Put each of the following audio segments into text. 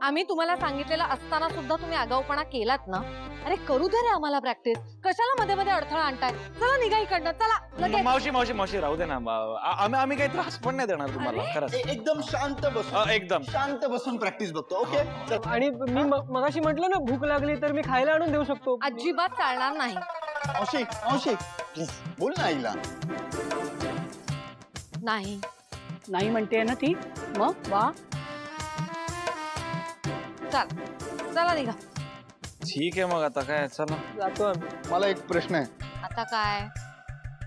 आम्ही तुम्हाला सांगितलेलं असताना सुद्धा तुम्ही आगाऊपणा केलात ना. अरे करू दे रे आम्हाला प्रॅक्टिस, कशाला मध्ये मध्ये अडथळा आणताय? चला निघा इकडनं, चला लगेच. मावशी मावशी मावशी राहू दे ना. आम्ही काही त्रास पण नाही देणार तुम्हाला. खरंच एकदम शांत बसून एकदम शांत बसून प्रॅक्टिस बघतो. ओके आणि मी मगाशी म्हटलं ना भूक लागली तर मी खायला आणून देऊ शकतो. अजिबात चालणार नाही. मावशी मावशी प्लीज बोल ना आईला. नाही नाही म्हणते ना ती. मग वा चल चला निघा. ठीक आहे मग आता काय चला जातो आम्ही. मला एक प्रश्न आहे. आता काय?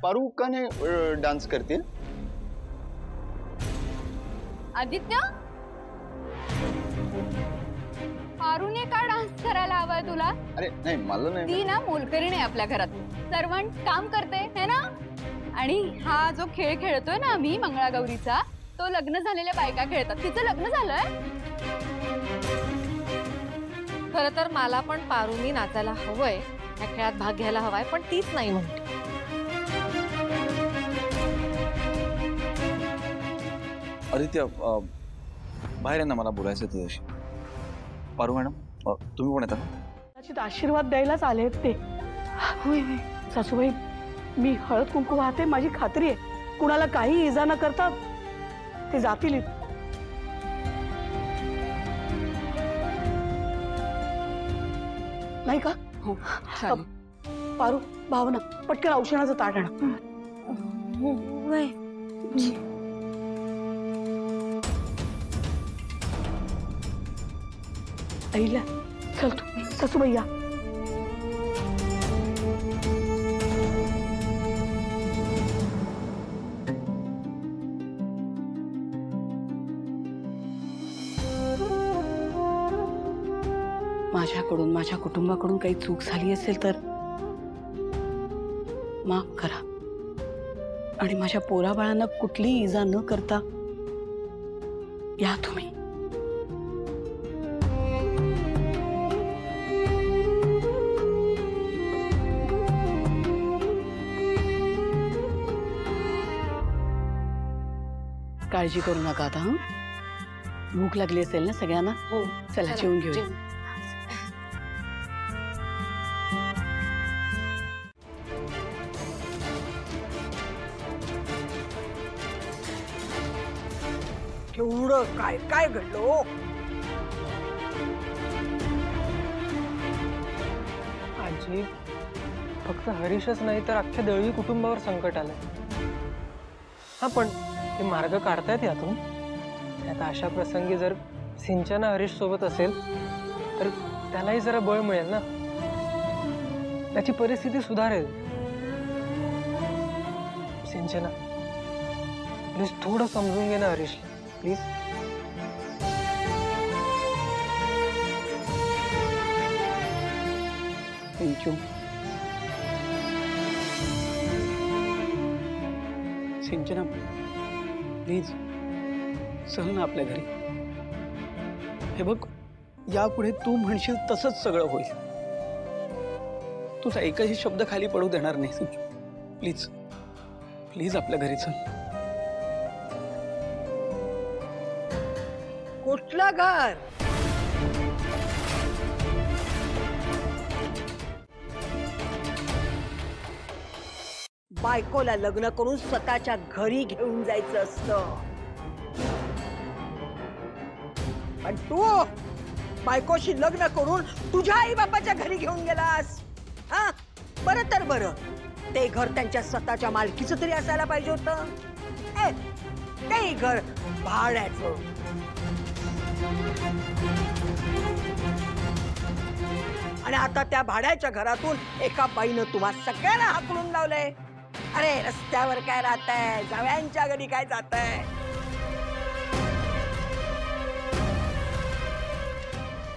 पारू का नाही डान्स करतील? आदित्य, पारूने का डान्स करायला हवाय तुला? अरे नाही मला नाही. ती ना मोलकरीण आहे आपल्या घरात, सर्वंट काम करते है ना. आणि हा जो खेळ खेळतोय ना आम्ही मंगळागौरीचा, तो लग्न झालेल्या बायका खेळतात. तिचं लग्न झालंय. खर तर मला पण पारूनी नाचायला हवंय, या खेळात भाग घ्यायला हवाय, पण तीच नाही म्हणते. आदित्य बाहेर आहे ना, मला बोलायचं तुझ्याशी. पारू मॅडम तुम्ही पण येता? कदाचित आशीर्वाद द्यायलाच आलेत ते. होय सासूबाई, मी हळद कुंकू वाहते, माझी खात्री आहे कुणाला काही इजा न करता ते जातील. नाही का? हो पारू भावना पटकन औषणाचं ताट आणा. आईला चल तू सासूबाई या. माझ्याकडून माझ्या कुटुंबाकडून काही चूक झाली असेल तर माफ करा. आणि माझ्या पोराबाळांना कुठलीही इजा न करता या तुम्ही. काळजी करू नका आता. हं, भूक लागली असेल ना सगळ्यांना. हो चला जेवून घेऊया. केवढं काय काय घडलं? आजी, फक्त हरीशच नाही तर अख्ख्या दळवी कुटुंबावर संकट आलंय. हा पण ते मार्ग काढतायत यातून. आता अशा प्रसंगी जर सिंचना हरीश सोबत असेल तर त्यालाही जरा बळ मिळेल ना, त्याची परिस्थिती सुधारेल. सिंचना प्लीज थोडं समजून घे ना हरीशला प्लीज. थँक्यू. सिंचना प्लीज चल ना आपल्या घरी. हे बघ, यापुढे तू म्हणशील तसंच सगळं होईल. तुझा एकही शब्द खाली पडू देणार नाही सिंचू. प्लीज प्लीज आपल्या घरी चल. कुठलं घर? बायकोला लग्न करून स्वतःच्या घरी घेऊन जायचं असतं. पण तू बायकोशी लग्न करून तुझ्या आई बापाच्या घरी घेऊन गेलास. हा बरं तर बरं, ते घर त्यांच्या स्वतःच्या मालकीचं तरी असायला पाहिजे होतं. ते घर भाड्याचं. आणि आता त्या भाड्याच्या घरातून एका बाईनं तुम्हा सगळ्यांना हाकलून लावलंय. अरे रस्त्यावर काय राहताय, जावयांच्या घरी काय जाताय?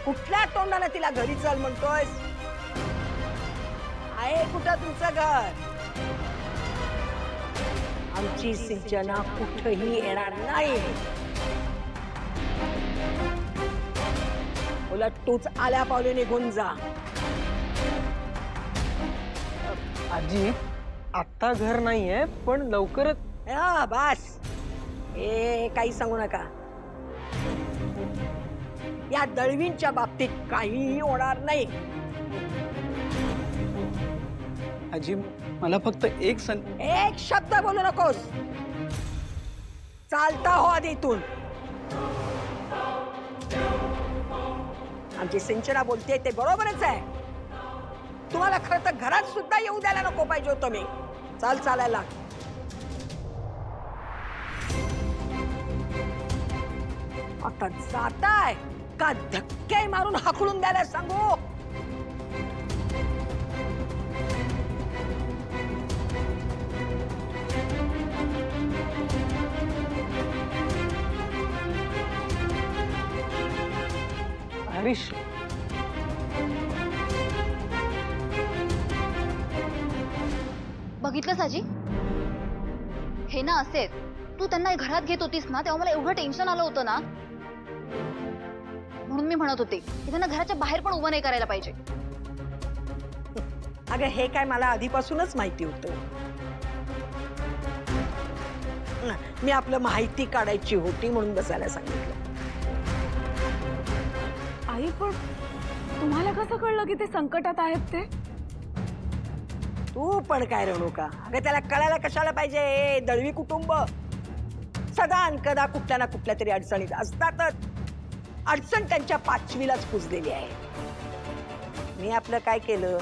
कुठल्या तोंडाने तिला घरी चल म्हणतोयस? आहे कुठं तुमचं घर? आमची सिंचना कुठेही येणार नाही. उलट तूच आल्या पावले निघून जा. आजी, आता घर नाहीये पण लवकरच. बस, हे काही सांगू नका. या दळवींच्या बाबतीत काहीही होणार नाही. आजी मला फक्त एक एक शब्द बोलू नकोस. चालता हो आधी इथून. आमची सिंचना बोलते ते बरोबरच आहे. तुम्हाला खरं तर घरात सुद्धा येऊ द्यायला नको पाहिजे होतं मी. चालायला. आता जाताय का धक्के मारून हाकलून द्यायला सांगू? हरीश बघितलं साजी, हे ना असेच तू त्यांना घरात घेत होतीस ना, तेव्हा मला एवढं टेन्शन आलं होतं ना, म्हणून मी म्हणत होते की त्यांना घराच्या बाहेर पण उभं नाही करायला पाहिजे. अगं हे काय मला आधीपासूनच माहिती होतं. मी आपलं माहिती काढायची होती म्हणून बसायला सांगितलं. आई पण तुम्हाला कसं कळलं की ते संकटात आहेत ते? तू पण काय रणू का? अगं त्याला कळायला कशाला पाहिजे? हे दळवी कुटुंब सदा अनकदा कुठल्या ना कुठल्या तरी अडचणीत असतातच. अडचण त्यांच्या पाचवीलाच पुजलेली आहे. मी आपलं काय केलं,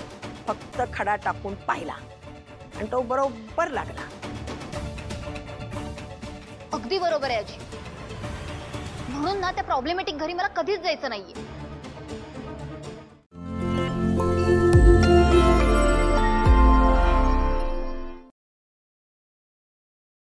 फक्त खडा टाकून पाहिला आणि तो बरोबर लागला. अगदी बरोबर आहे आजी. म्हणून ना त्या प्रॉब्लेमॅटिक घरी मला कधीच जायचं नाहीये.